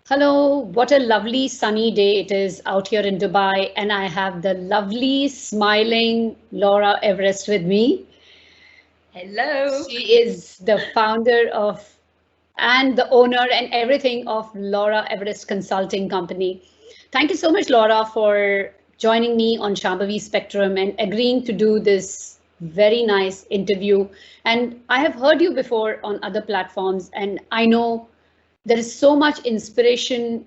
Hello, what a lovely sunny day it is out here in Dubai, and I have the lovely, smiling Laura Everest with me. Hello. She is the founder of and the owner and everything of Laura Everest Consulting Company. Thank you so much, Laura, for joining me on Shambhavi Spectrum and agreeing to do this very nice interview. And I have heard you before on other platforms, and I know there is so much inspiration.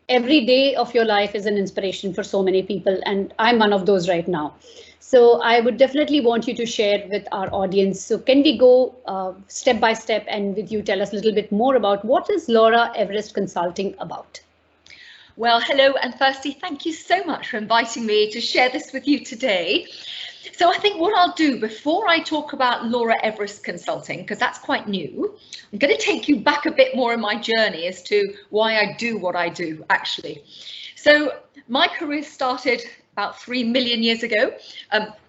Every day of your life is an inspiration for so many people, and I'm one of those right now. So I would definitely want you to share with our audience. So can we go step by step and with you tell us a little bit more about what is Laura Everest Consulting about? Well, hello, and firstly, thank you so much for inviting me to share this with you today. So I think what I'll do before I talk about Laura Everest Consulting, because that's quite new, I'm going to take you back a bit more in my journey as to why I do what I do, actually. So my career started about 3 million years ago,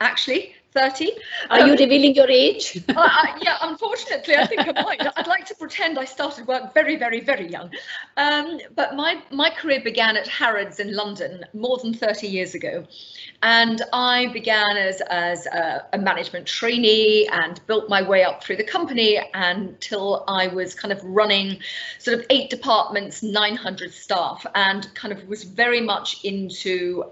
actually 30. Are you revealing your age? Yeah, unfortunately, I think I might. I'd like to pretend I started work very, very, very young. But my career began at Harrods in London more than 30 years ago. And I began as a management trainee and built my way up through the company until I was kind of running sort of 8 departments, 900 staff, and kind of was very much into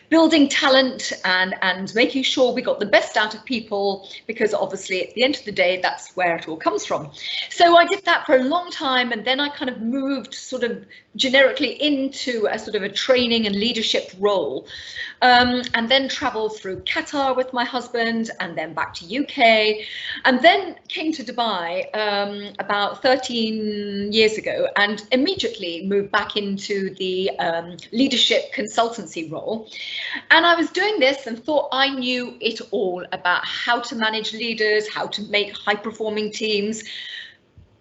building talent and making sure we got the best out of people, because obviously at the end of the day, that's where it all comes from. So I did that for a long time, and then I kind of moved sort of generically into a sort of a training and leadership role, and then traveled through Qatar with my husband, and then back to UK, and then came to Dubai about 13 years ago, and immediately moved back into the leadership consultancy role. And I was doing this and thought I knew it all about how to manage leaders, how to make high-performing teams,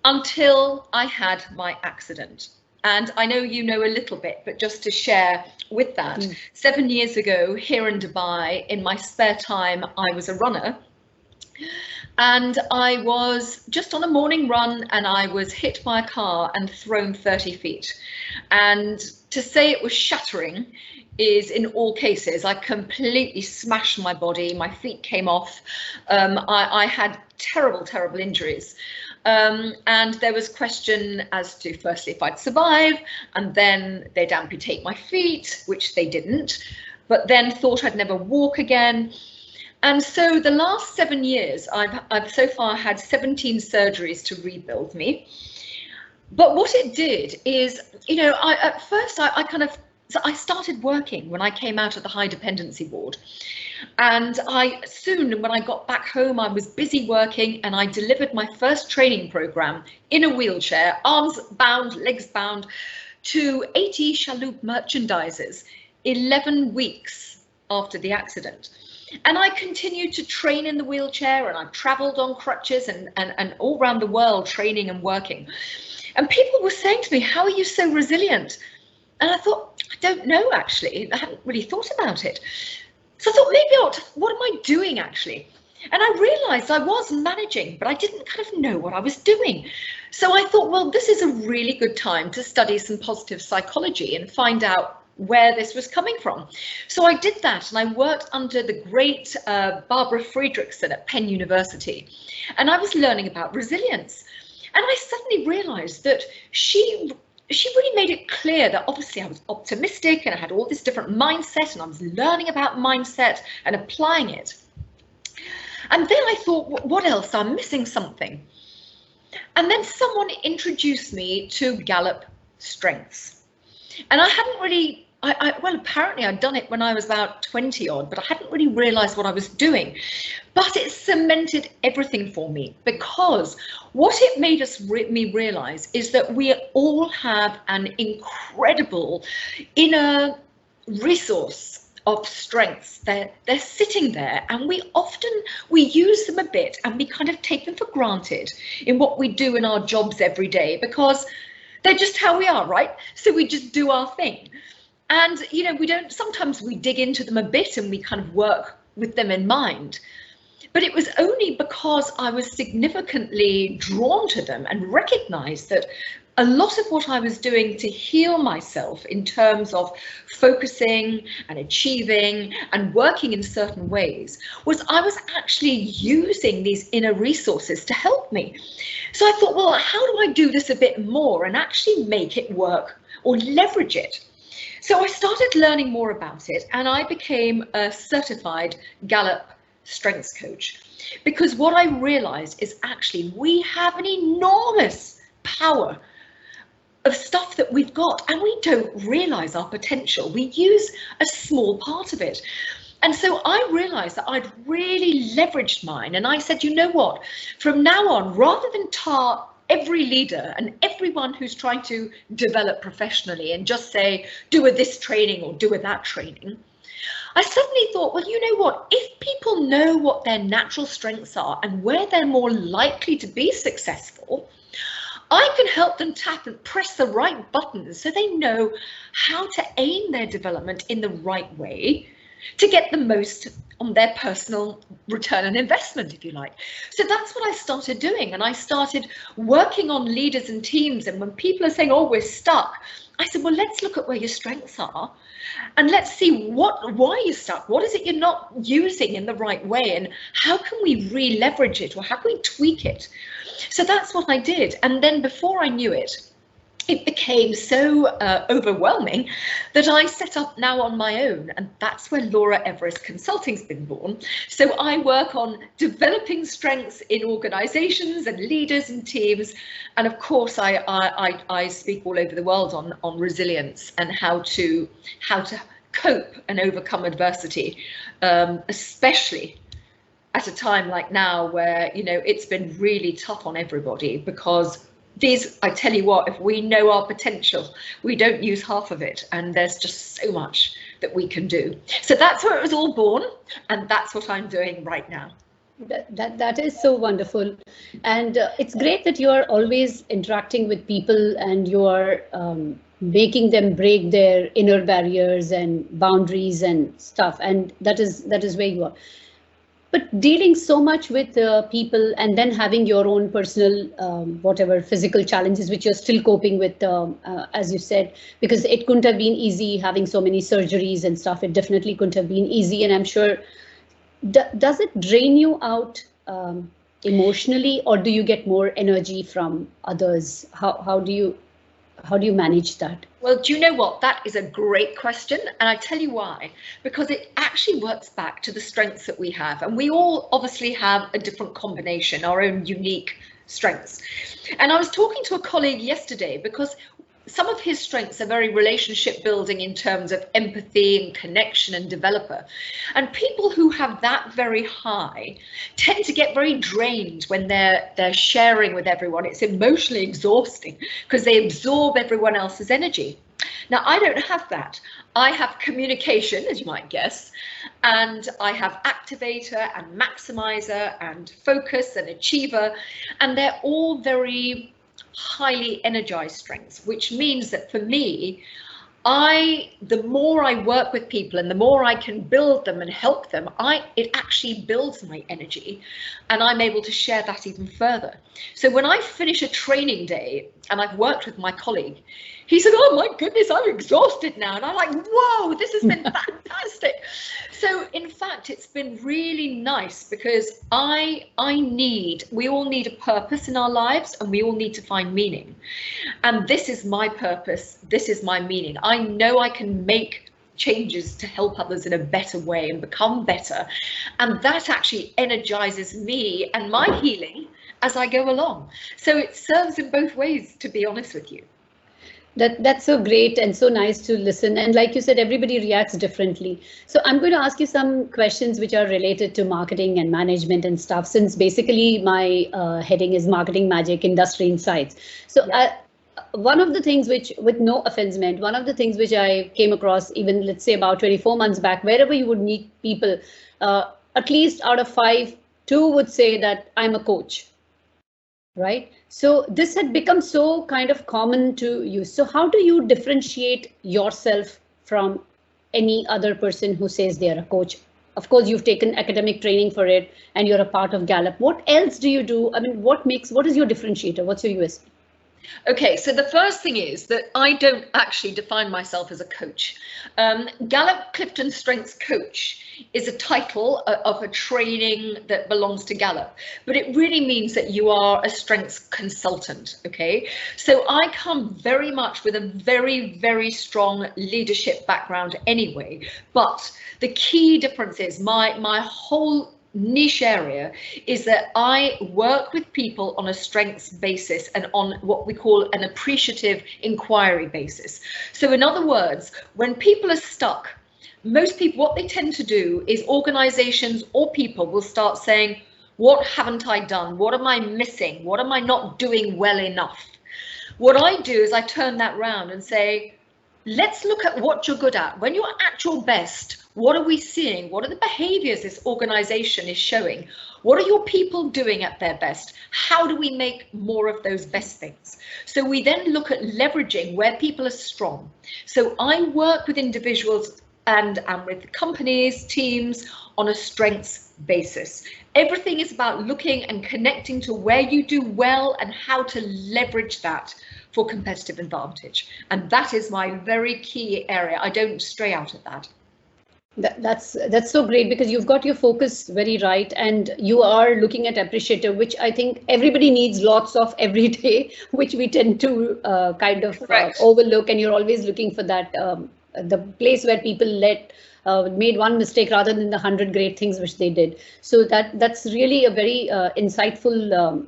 until I had my accident. And I know you know a little bit, but just to share with that, 7 years ago here in Dubai, in my spare time, I was a runner. And I was just on a morning run and I was hit by a car and thrown 30 feet. And to say it was shattering is in all cases. I completely smashed my body, my feet came off, I had terrible, terrible injuries. And there was question as to firstly if I'd survive, and then they'd amputate my feet, which they didn't, but then thought I'd never walk again. And so the last 7 years, I've so far had 17 surgeries to rebuild me. But what it did is, you know, at first I started working when I came out of the high dependency ward. And soon, when I got back home, I was busy working, and I delivered my first training program in a wheelchair, arms bound, legs bound, to 80 Chaloup merchandisers 11 weeks after the accident. And I continued to train in the wheelchair, and I've traveled on crutches and all around the world training and working. And people were saying to me, "How are you so resilient?" And I thought, I don't know, actually. I hadn't really thought about it. So I thought, maybe what am I doing, actually? And I realised I was managing, but I didn't kind of know what I was doing. So I thought, well, this is a really good time to study some positive psychology and find out where this was coming from. So I did that, and I worked under the great Barbara Friedrichsen at Penn University. And I was learning about resilience. And I suddenly realised that she really made it clear that obviously I was optimistic and I had all this different mindset, and I was learning about mindset and applying it. And then I thought, what else? I'm missing something. And then someone introduced me to Gallup Strengths. And I hadn't really, well, apparently I'd done it when I was about 20 odd, but I hadn't really realised what I was doing. But it cemented everything for me, because what it made me realise is that we all have an incredible inner resource of strengths. They're sitting there, and we use them a bit, and we kind of take them for granted in what we do in our jobs every day, because they're just how we are, right? So we just do our thing. And, you know, sometimes we dig into them a bit and we kind of work with them in mind. But it was only because because I was significantly drawn to them and recognized that a lot of what I was doing to heal myself in terms of focusing and achieving and working in certain ways was I was actually using these inner resources to help me. So I thought, well, how do I do this a bit more and actually make it work or leverage it? So I started learning more about it, and I became a certified Gallup strengths coach, because what I realized is actually we have an enormous power of stuff that we've got, and we don't realize our potential. We use a small part of it. And so I realized that I'd really leveraged mine, and I said, you know what, from now on, rather than tar every leader and everyone who's trying to develop professionally and just say, do a this training or do a that training, I suddenly thought, well, you know what, if people know what their natural strengths are and where they're more likely to be successful, I can help them tap and press the right buttons so they know how to aim their development in the right way to get the most on their personal return on investment, if you like. So that's what I started doing, and I started working on leaders and teams. And when people are saying, oh, we're stuck, I said, well, let's look at where your strengths are and let's see why you're stuck. What is it you're not using in the right way, and how can we re-leverage it, or how can we tweak it? So that's what I did. And then before I knew it, it became so overwhelming that I set up now on my own, and that's where Laura Everest Consulting's been born. So I work on developing strengths in organizations and leaders and teams, and of course I speak all over the world on resilience and how to cope and overcome adversity, especially at a time like now where, you know, it's been really tough on everybody, because I tell you what, if we know our potential, we don't use half of it, and there's just so much that we can do. So that's where it was all born, and that's what I'm doing right now. That is so wonderful, and it's great that you are always interacting with people and you are making them break their inner barriers and boundaries and stuff, and that is where you are. But dealing so much with people and then having your own personal, whatever physical challenges, which you're still coping with, as you said, because it couldn't have been easy having so many surgeries and stuff. It definitely couldn't have been easy. And I'm sure, does it drain you out emotionally, or do you get more energy from others? How do you manage that? Well, do you know what? That is a great question. And I tell you why, because it actually works back to the strengths that we have. And we all obviously have a different combination, our own unique strengths. And I was talking to a colleague yesterday, because some of his strengths are very relationship building in terms of empathy and connection and developer. And people who have that very high tend to get very drained when they're sharing with everyone. It's emotionally exhausting because they absorb everyone else's energy. Now, I don't have that. I have communication, as you might guess, and I have activator and maximizer and focus and achiever, and they're all very highly energized strengths, which means that for me, the more I work with people and the more I can build them and help them, it actually builds my energy, and I'm able to share that even further. So when I finish a training day and I've worked with my colleague, he said, oh my goodness, I'm exhausted now. And I'm like, whoa, this has been fantastic. So in fact, it's been really nice, because we all need a purpose in our lives, and we all need to find meaning. And this is my purpose. This is my meaning. I know I can make changes to help others in a better way and become better. And that actually energizes me and my healing as I go along. So it serves in both ways, to be honest with you. That's so great and so nice to listen. And like you said, everybody reacts differently. So I'm going to ask you some questions which are related to marketing and management and stuff, since basically my heading is Marketing Magic Industry Insights. So yeah. One of the things which, with no offense meant, one of the things which I came across even, let's say about 24 months back, wherever you would meet people, at least out of 5, 2 would say that I'm a coach. Right. So this had become so kind of common to you. So how do you differentiate yourself from any other person who says they are a coach, of course, you've taken academic training for it and you're a part of Gallup. What else do you do? I mean, what is your differentiator? What's your USP? Okay, so the first thing is that I don't actually define myself as a coach. Gallup CliftonStrengths coach is a title of a training that belongs to Gallup, but it really means that you are a strengths consultant. Okay, so I come very much with a very, very strong leadership background anyway, but the key difference is my whole niche area is that I work with people on a strengths basis and on what we call an appreciative inquiry basis. So in other words, when people are stuck, most people, what they tend to do is organizations or people will start saying, what haven't I done? What am I missing? What am I not doing well enough? What I do is I turn that round and say, let's look at what you're good at. When you're at your best, what are we seeing? What are the behaviors this organization is showing? What are your people doing at their best? How do we make more of those best things? So we then look at leveraging where people are strong. So I work with individuals and with companies, teams on a strengths basis. Everything is about looking and connecting to where you do well and how to leverage that for competitive advantage. And that is my very key area. I don't stray out of that. That's so great, because you've got your focus very right, and you are looking at appreciative, which I think everybody needs lots of every day, which we tend to kind of overlook, and you're always looking for that, the place where people made one mistake rather than the 100 great things which they did. So that's really a very insightful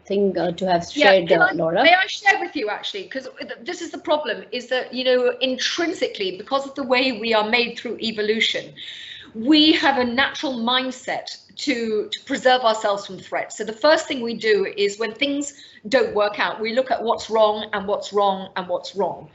thing to have shared, Laura. May I share with you, actually, because this is the problem, is that, you know, intrinsically, because of the way we are made through evolution, we have a natural mindset to preserve ourselves from threats. So the first thing we do is when things don't work out, we look at what's wrong and what's wrong and what's wrong.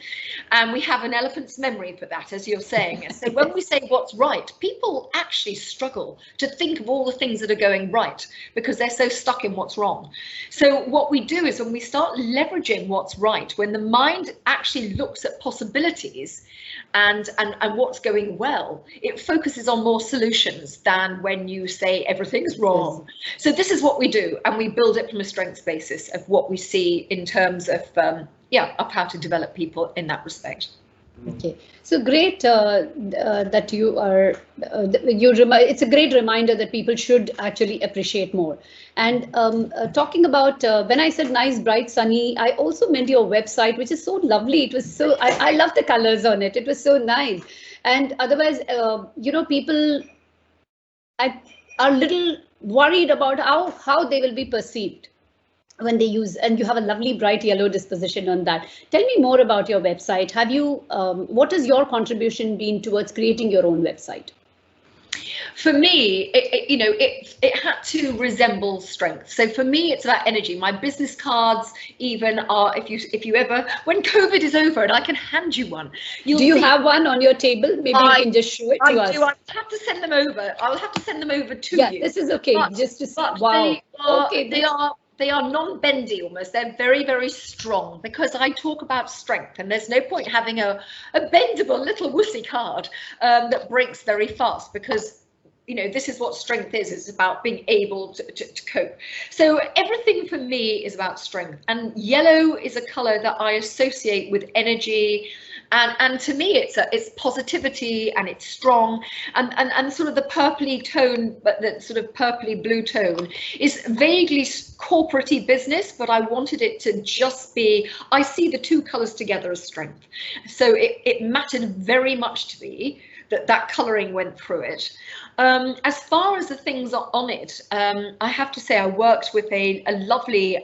And we have an elephant's memory for that, as you're saying. And so when we say what's right, people actually struggle to think of all the things that are going right because they're so stuck in what's wrong. So what we do is when we start leveraging what's right, when the mind actually looks at possibilities and what's going well, it focuses on more solutions than when you say everything's wrong. So this is what we do, and we build it from a strengths basis of what we see in terms of of how to develop people in that respect. Okay, so great that you are. It's a great reminder that people should actually appreciate more. And talking about when I said nice, bright, sunny, I also meant your website, which is so lovely. It was so I love the colors on it. It was so nice. And otherwise, you know, people are a little worried about how they will be perceived when they use, and you have a lovely bright yellow disposition on that. Tell me more about your website. Have you, what has your contribution been towards creating your own website? For me, it had to resemble strength. So for me, it's about energy. My business cards even are, if you ever, when COVID is over and I can hand you one. Do you have one on your table? Maybe you can just show it to us. I'll have to send them over. I'll have to send them over to you. Yeah, this is okay. Wow. They are non-bendy almost. They're very, very strong because I talk about strength, and there's no point having a bendable little wussy card that breaks very fast, because you know, this is what strength is. It's about being able to cope. So everything for me is about strength, and yellow is a color that I associate with energy. And to me, it's positivity, and it's strong, and sort of the purpley tone, but the sort of purpley blue tone is vaguely corporate-y business, but I wanted it to just be, I see the two colors together as strength. So it mattered very much to me that colouring went through it. As far as the things on it, I have to say I worked with a lovely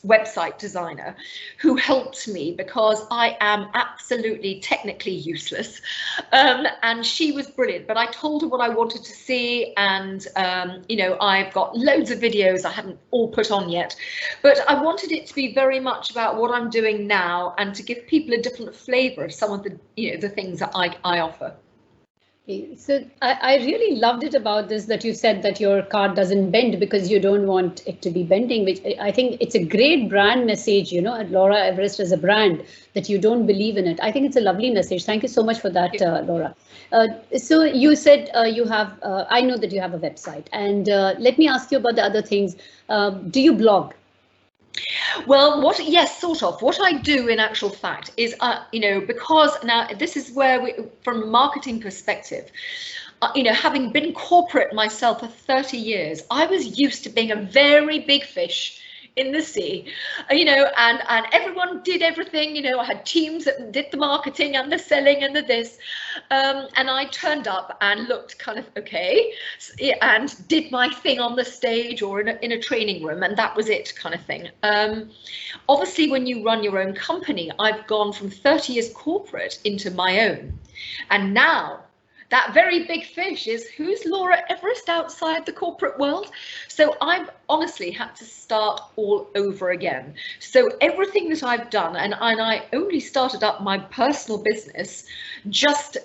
website designer who helped me, because I am absolutely technically useless, and she was brilliant. But I told her what I wanted to see, and you know, I've got loads of videos I haven't all put on yet, but I wanted it to be very much about what I'm doing now and to give people a different flavour of some of the, you know, the things that I offer. So I really loved it about this, that you said that your car doesn't bend because you don't want it to be bending, which I think it's a great brand message, at Laura Everest as a brand, that you don't believe in it. I think it's a lovely message. Thank you so much for that, Laura. So you said you have, I know that you have a website, and let me ask you about the other things. Do you blog? Well, yes, sort of. What I do in actual fact is, because now this is where from a marketing perspective, having been corporate myself for 30 years, I was used to being a very big fish in the sea, and everyone did everything. I had teams that did the marketing and the selling and the this, and I turned up and looked kind of okay, and did my thing on the stage or in a training room, and that was it, kind of thing. Obviously, when you run your own company, I've gone from 30 years corporate into my own, and now that very big fish is, who's Laura Everest outside the corporate world? So I've honestly had to start all over again. So everything that I've done, and I only started up my personal business just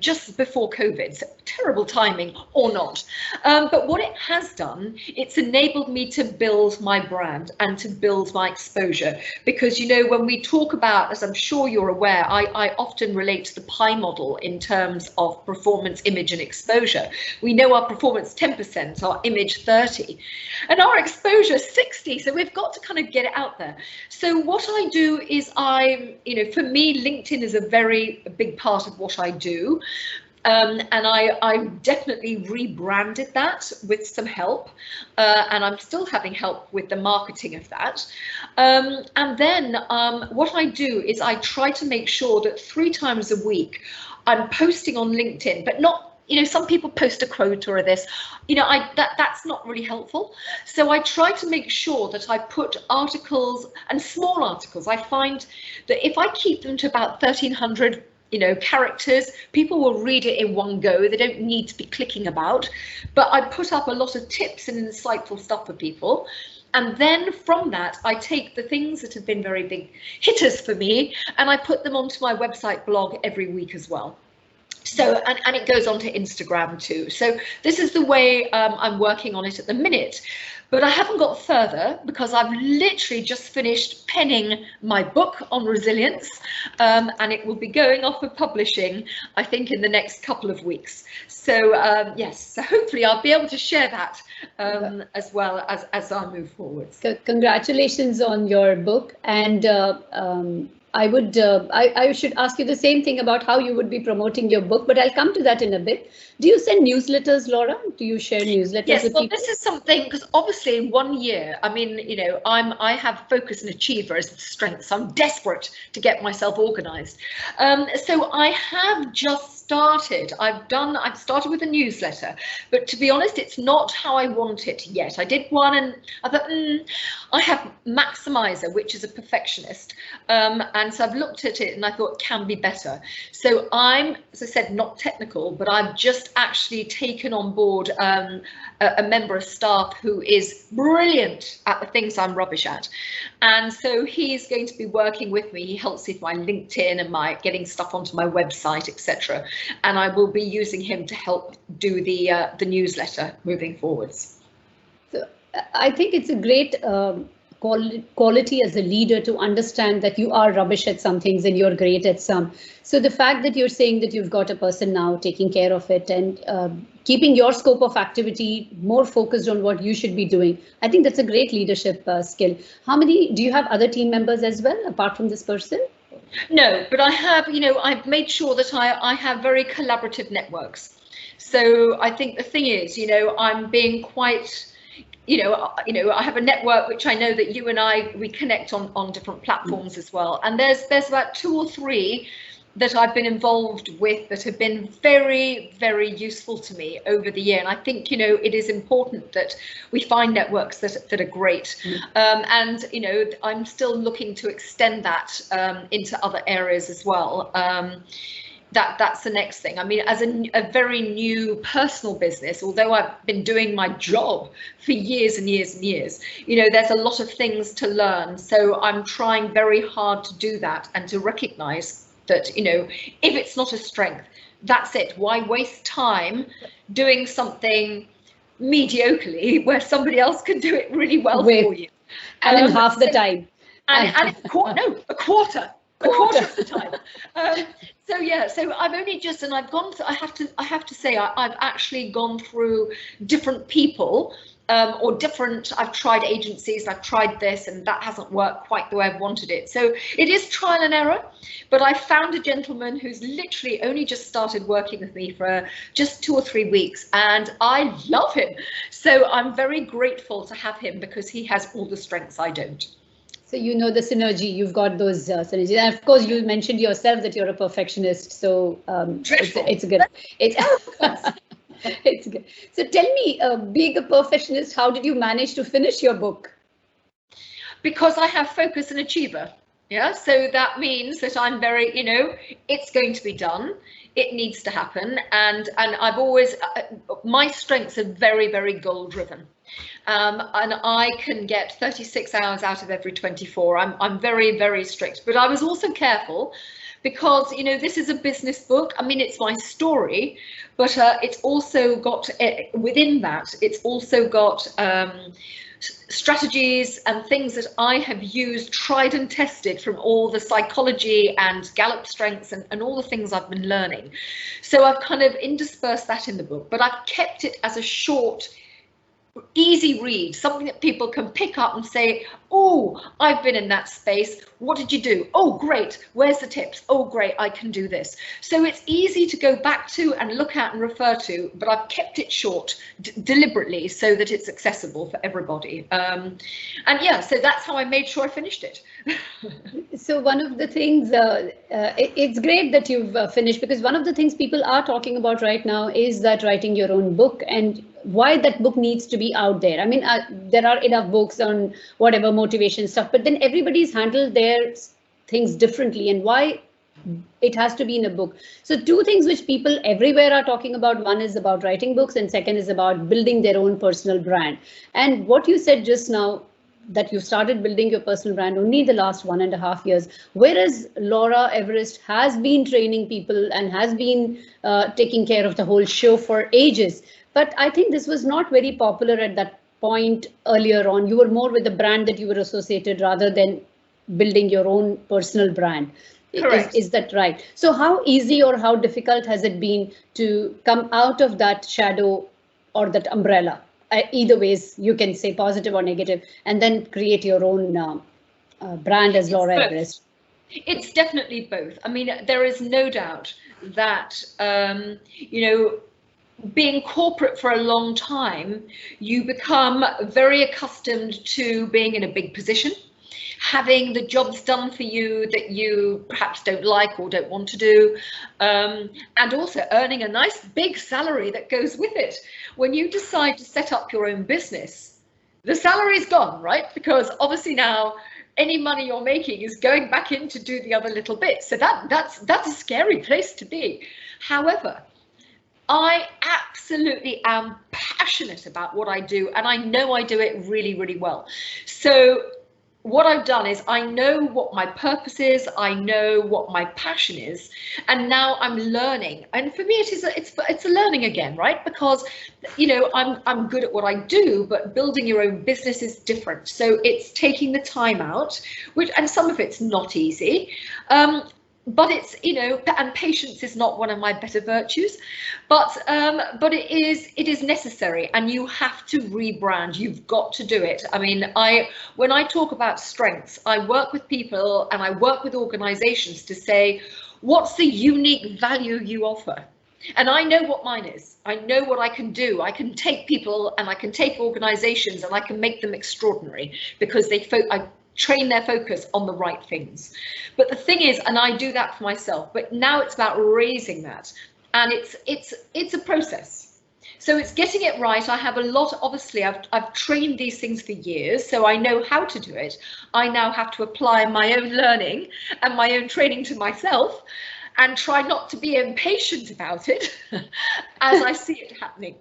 just before COVID, so terrible timing or not. But what it has done, it's enabled me to build my brand and to build my exposure. Because, when we talk about, as I'm sure you're aware, I often relate to the pie model in terms of performance, image and exposure. We know our performance 10%, our image 30, and our exposure 60. So we've got to kind of get it out there. So what I do is for me, LinkedIn is a very big part of what I do. And I definitely rebranded that with some help, and I'm still having help with the marketing of that. And then what I do is I try to make sure that 3 times a week I'm posting on LinkedIn, but not, some people post a quote or this, that's not really helpful. So I try to make sure that I put articles, and small articles. I find that if I keep them to about 1,300 characters, people will read it in one go. They don't need to be clicking about, but I put up a lot of tips and insightful stuff for people. And then from that, I take the things that have been very big hitters for me, and I put them onto my website blog every week as well. So, and it goes onto Instagram too. So this is the way I'm working on it at the minute. But I haven't got further because I've literally just finished penning my book on resilience, and it will be going off for publishing, I think, in the next couple of weeks. So yes, so hopefully I'll be able to share that as well as I move forward. Congratulations on your book, and I should ask you the same thing about how you would be promoting your book, but I'll come to that in a bit. Do you send newsletters, Laura? Do you share newsletters with people? Yes, well, this is something, because obviously in 1 year, I mean, I have focus and achiever as strengths. I'm desperate to get myself organized. So I have just started. I've started with a newsletter, but to be honest, it's not how I want it yet. I did one and I thought, I have Maximizer, which is a perfectionist. And so I've looked at it and I thought it can be better. So I'm, as I said, not technical, but I've just actually taken on board a member of staff who is brilliant at the things I'm rubbish at. And so he's going to be working with me. He helps with my LinkedIn and my getting stuff onto my website, etc. And I will be using him to help do the newsletter moving forwards. So I think it's a great quality as a leader to understand that you are rubbish at some things and you're great at some. So the fact that you're saying that you've got a person now taking care of it and keeping your scope of activity more focused on what you should be doing, I think that's a great leadership skill. Do you have other team members as well, apart from this person? No, but I have, I've made sure that I have very collaborative networks. So I think the thing is, I'm being quite, I have a network which I know that you and we connect on different platforms as well. And there's about 2 or 3 that I've been involved with that have been very, very useful to me over the year. And I think, it is important that we find networks that are great. And, I'm still looking to extend that into other areas as well. That's the next thing. I mean, as a very new personal business, although I've been doing my job for years and years and years, there's a lot of things to learn. So I'm trying very hard to do that and to recognize that, if it's not a strength, That's it. Why waste time doing something mediocrely where somebody else can do it really well for you? And in half the time. And a quarter of the time. So yeah, so I've only just, and I've gone through, I have to say, I've actually gone through different people, or different, I've tried agencies, I've tried this, and that hasn't worked quite the way I've wanted it. So it is trial and error, but I found a gentleman who's literally only just started working with me for just 2 or 3 weeks, and I love him. So I'm very grateful to have him because he has all the strengths I don't. So you know the synergy, you've got those synergies. And of course, you mentioned yourself that you're a perfectionist. So it's good. It's good. So tell me, being a perfectionist, how did you manage to finish your book? Because I have focus and achiever. Yeah, so that means that I'm very, it's going to be done. It needs to happen. And I've always, my strengths are very, very goal driven. And I can get 36 hours out of every 24. I'm very, very strict. But I was also careful because, this is a business book. I mean, it's my story, but it's also got, within that, it's also got strategies and things that I have used, tried and tested from all the psychology and Gallup strengths and all the things I've been learning. So I've kind of interspersed that in the book, but I've kept it as a short, easy read, something that people can pick up and say, oh, I've been in that space. What did you do? Oh, great. Where's the tips? Oh, great. I can do this. So it's easy to go back to and look at and refer to, but I've kept it short deliberately so that it's accessible for everybody. And yeah, so that's how I made sure I finished it. So one of the things, it's great that you've finished, because one of the things people are talking about right now is that writing your own book and why that book needs to be out there. I mean, there are enough books on whatever motivation stuff, but then everybody's handled their things differently, and why it has to be in a book. So 2 things which people everywhere are talking about. One is about writing books, and second is about building their own personal brand. And what you said just now, that you started building your personal brand only the last 1.5 years, whereas Laura Everest has been training people and has been taking care of the whole show for ages. But I think this was not very popular at that point earlier on. You were more with the brand that you were associated rather than building your own personal brand. Correct. Is that right? So how easy or how difficult has it been to come out of that shadow or that umbrella? Either ways, you can say positive or negative, and then create your own brand as Laura Everest. It's definitely both. I mean, there is no doubt that, being corporate for a long time, you become very accustomed to being in a big position, having the jobs done for you that you perhaps don't like or don't want to do, and also earning a nice big salary that goes with it. When you decide to set up your own business, the salary's gone, right? Because obviously now any money you're making is going back in to do the other little bit. So that's a scary place to be. However, I absolutely am passionate about what I do, and I know I do it really, really well. So what I've done is I know what my purpose is, I know what my passion is, and now I'm learning. And for me, it's a learning again, right? Because I'm good at what I do, but building your own business is different. So it's taking the time out, and some of it's not easy. But it's, and patience is not one of my better virtues, but it is necessary, and you have to rebrand. You've got to do it. I mean, when I talk about strengths, I work with people and I work with organizations to say, what's the unique value you offer? And I know what mine is. I know what I can do. I can take people and I can take organizations and I can make them extraordinary because I train their focus on the right things. But the thing is, and I do that for myself, but now it's about raising that, and it's a process. So it's getting it right. I have a lot, obviously I've trained these things for years, so I know how to do it. I now have to apply my own learning and my own training to myself and try not to be impatient about it as I see it happening.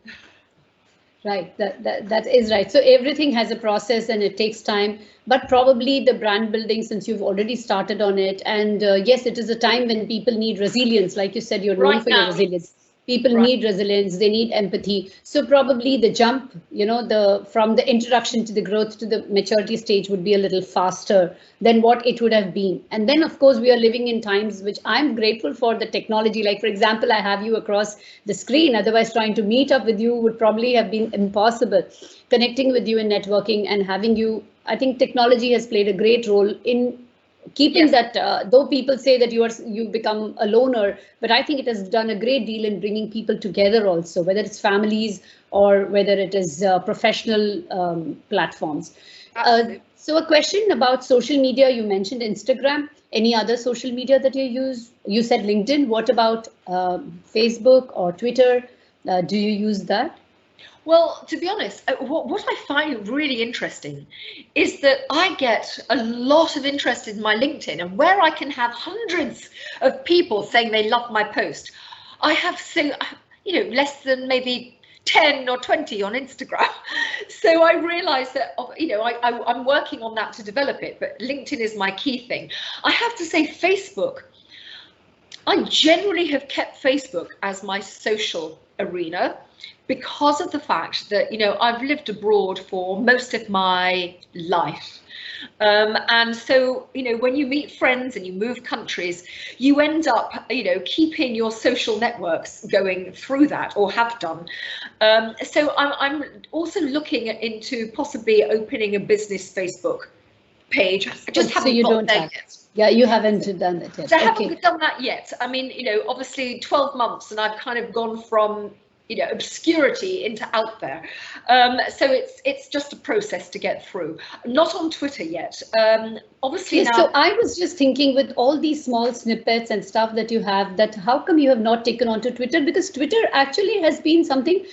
Right, that is right. So everything has a process and it takes time, but probably the brand building, since you've already started on it, and yes, it is a time when people need resilience. Like you said, you're known Right for your now. resilience. People Right. need resilience, they need empathy. So probably the jump, the from the introduction to the growth to the maturity stage would be a little faster than what it would have been. And then of course we are living in times which I'm grateful for the technology. Like for example, I have you across the screen, otherwise trying to meet up with you would probably have been impossible. Connecting with you and networking and having you, I think technology has played a great role in keeping Yes. that, though people say that you become a loner, but I think it has done a great deal in bringing people together also, whether it's families or whether it is professional platforms. So a question about social media, you mentioned Instagram. Any other social media that you use? You said LinkedIn. What about Facebook or Twitter? Do you use that? Well, to be honest, what I find really interesting is that I get a lot of interest in my LinkedIn, and where I can have hundreds of people saying they love my post, I have less than maybe 10 or 20 on Instagram. So I realize that, I'm working on that to develop it, but LinkedIn is my key thing. I have to say Facebook, I generally have kept Facebook as my social arena because of the fact that, I've lived abroad for most of my life. And so, when you meet friends and you move countries, you end up, keeping your social networks going through that, or have done. So I'm also looking into possibly opening a business Facebook page. I just haven't got there yet. Yeah, you haven't done it yet. So I haven't done that yet. I mean, obviously 12 months and I've kind of gone from, obscurity into out there. So it's just a process to get through. Not on Twitter yet. Obviously yes, now. so I was just thinking, with all these small snippets and stuff that you have, that how come you have not taken onto Twitter? Because Twitter actually has been something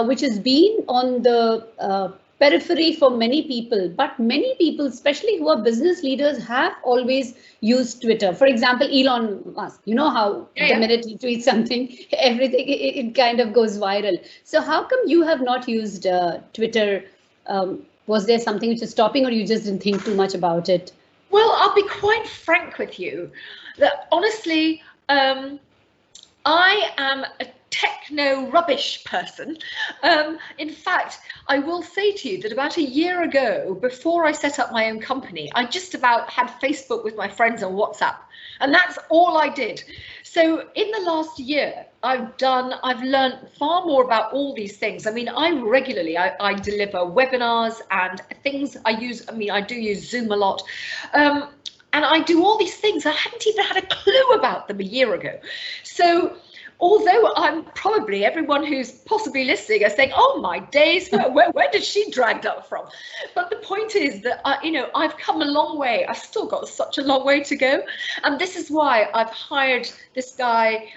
which has been on the periphery for many people, but many people, especially who are business leaders, have always used Twitter. For example, Elon Musk, you know how the minute he tweets something, everything, it kind of goes viral. So how come you have not used Twitter? Was there something which is stopping, or you just didn't think too much about it? Well, I'll be quite frank with you that honestly, I am a techno rubbish person. In fact, I will say to you that about a year ago, before I set up my own company, I just about had Facebook with my friends on WhatsApp, and that's all I did. So in the last year, I've learned far more about all these things. I mean, I deliver webinars and things. I do use Zoom a lot. And I do all these things. I hadn't even had a clue about them a year ago. So although I'm probably, everyone who's possibly listening are saying, oh my days, where did she drag that from? But the point is that, I've come a long way. I've still got such a long way to go. And this is why I've hired this guy,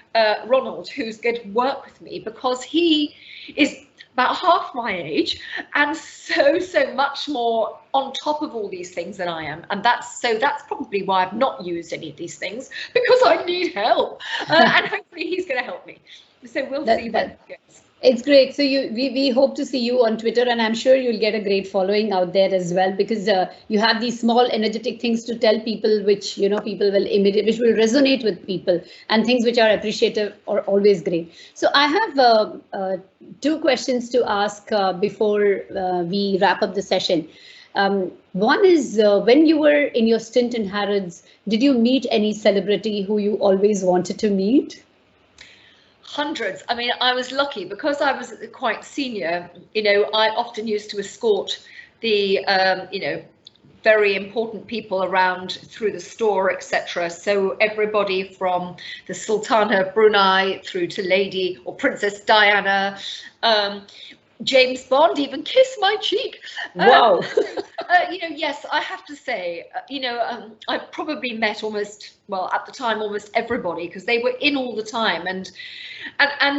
Ronald, who's going to work with me, because he is about half my age and so much more on top of all these things than I am, and that's probably why I've not used any of these things, because I need help, and hopefully he's going to help me. So we'll see where it goes. It's great. So we hope to see you on Twitter, and I'm sure you'll get a great following out there as well, because you have these small energetic things to tell people, which people will which will resonate with people, and things which are appreciative are always great. So I have two questions to ask before we wrap up the session. One is, when you were in your stint in Harrods, did you meet any celebrity who you always wanted to meet? Hundreds. I mean, I was lucky because I was quite senior. I often used to escort the, very important people around through the store, etc. So everybody from the Sultana of Brunei through to Lady or Princess Diana, James Bond even kissed my cheek. Wow. Yes, I have to say, I probably met at the time, almost everybody, because they were in all the time. And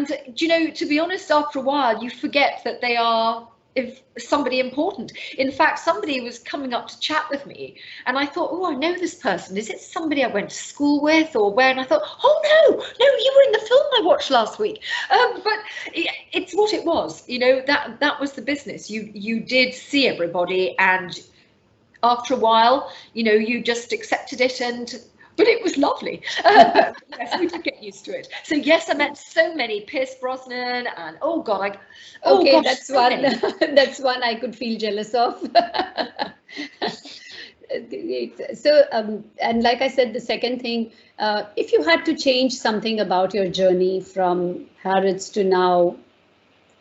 to be honest, after a while, you forget that they are if somebody important. In fact, somebody was coming up to chat with me and I thought, oh, I know this person. Is it somebody I went to school with or where? And I thought, oh, no, you were in the film I watched last week. But it's what it was, you know, that was the business. You did see everybody, and after a while, you know, you just accepted it, but it was lovely. Yes, we did get used to it. So yes, I met so many, Pierce Brosnan, and oh God, that's so one. That's one I could feel jealous of. So, and like I said, the second thing, if you had to change something about your journey from Harrods to now,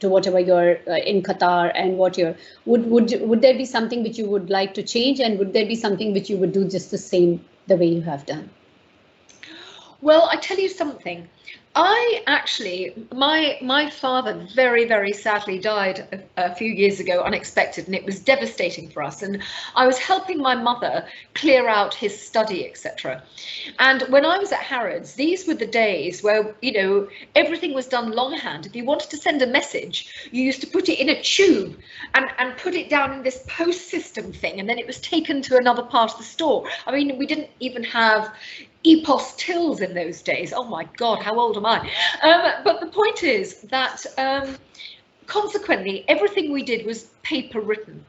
to whatever you're in Qatar, and what you're, would there be something which you would like to change, and would there be something which you would do just the same the way you have done? Well, I tell you something. I actually, my father very, very sadly died a few years ago, unexpected, and it was devastating for us. And I was helping my mother clear out his study, etc. And when I was at Harrods, these were the days where, you know, everything was done longhand. If you wanted to send a message, you used to put it in a tube and put it down in this post system thing, and then it was taken to another part of the store. I mean, we didn't even have EPOS tills in those days. Oh my God, how old am I? But the point is that consequently, everything we did was paper written.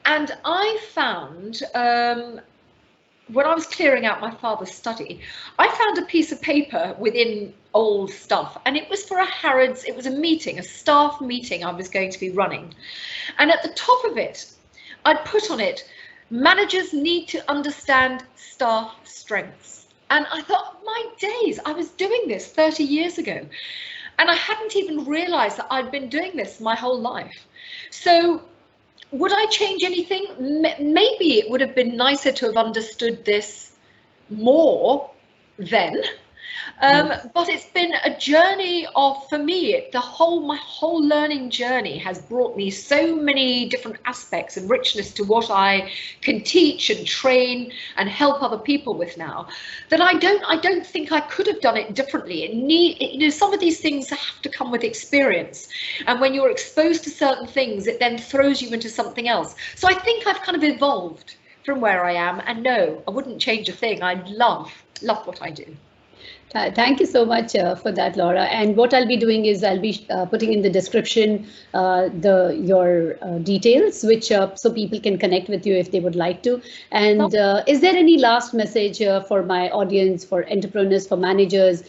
And I found, when I was clearing out my father's study, I found a piece of paper within old stuff, and it was for a Harrods, it was a meeting, a staff meeting I was going to be running. And at the top of it, I'd put on it, managers need to understand staff strengths. And I thought, my days, I was doing this 30 years ago, and I hadn't even realized that I'd been doing this my whole life. So would I change anything? Maybe it would have been nicer to have understood this more then. But it's been a journey of, for me, my whole learning journey has brought me so many different aspects and richness to what I can teach and train and help other people with now, that I don't think I could have done it differently. You know, some of these things have to come with experience, and when you're exposed to certain things, it then throws you into something else. So I think I've kind of evolved from where I am, and no, I wouldn't change a thing. I love what I do. Thank you so much for that, Laura. And what I'll be doing is I'll be putting in the description your details, which so people can connect with you if they would like to. And is there any last message for my audience, for entrepreneurs, for managers,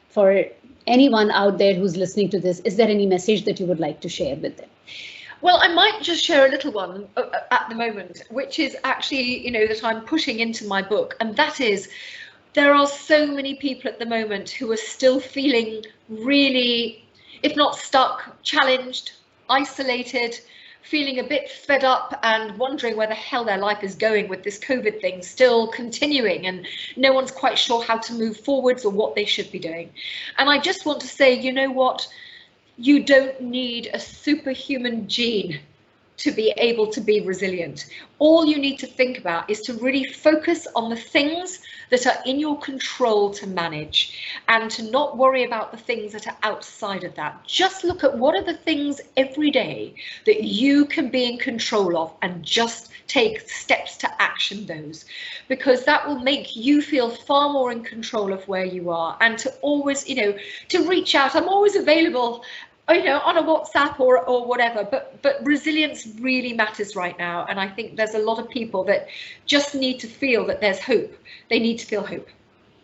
for anyone out there who's listening to this? Is there any message that you would like to share with them? Well, I might just share a little one at the moment, which is actually, you know, that I'm pushing into my book, and that is, there are so many people at the moment who are still feeling really, if not stuck, challenged, isolated, feeling a bit fed up and wondering where the hell their life is going with this COVID thing still continuing, and no one's quite sure how to move forwards or what they should be doing. And I just want to say, you know what? You don't need a superhuman gene to be able to be resilient. All you need to think about is to really focus on the things that are in your control to manage, and to not worry about the things that are outside of that. Just look at what are the things every day that you can be in control of, and just take steps to action those, because that will make you feel far more in control of where you are. And to always, you know, to reach out. I'm always available, you know, on a WhatsApp or whatever, but resilience really matters right now. And I think there's a lot of people that just need to feel that there's hope. They need to feel hope.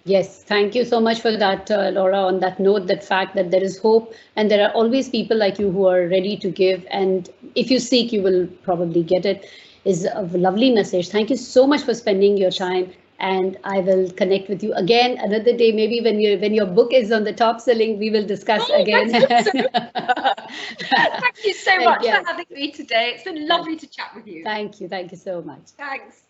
Yes, thank you so much for that, Laura. On that note, that fact that there is hope, and there are always people like you who are ready to give, and if you seek, you will probably get it, is a lovely message. Thank you so much for spending your time. And I will connect with you again another day. Maybe when your book is on the top selling, we will discuss again. Thank you so much for having me today. It's been lovely to chat with you. Thank you so much. Thanks.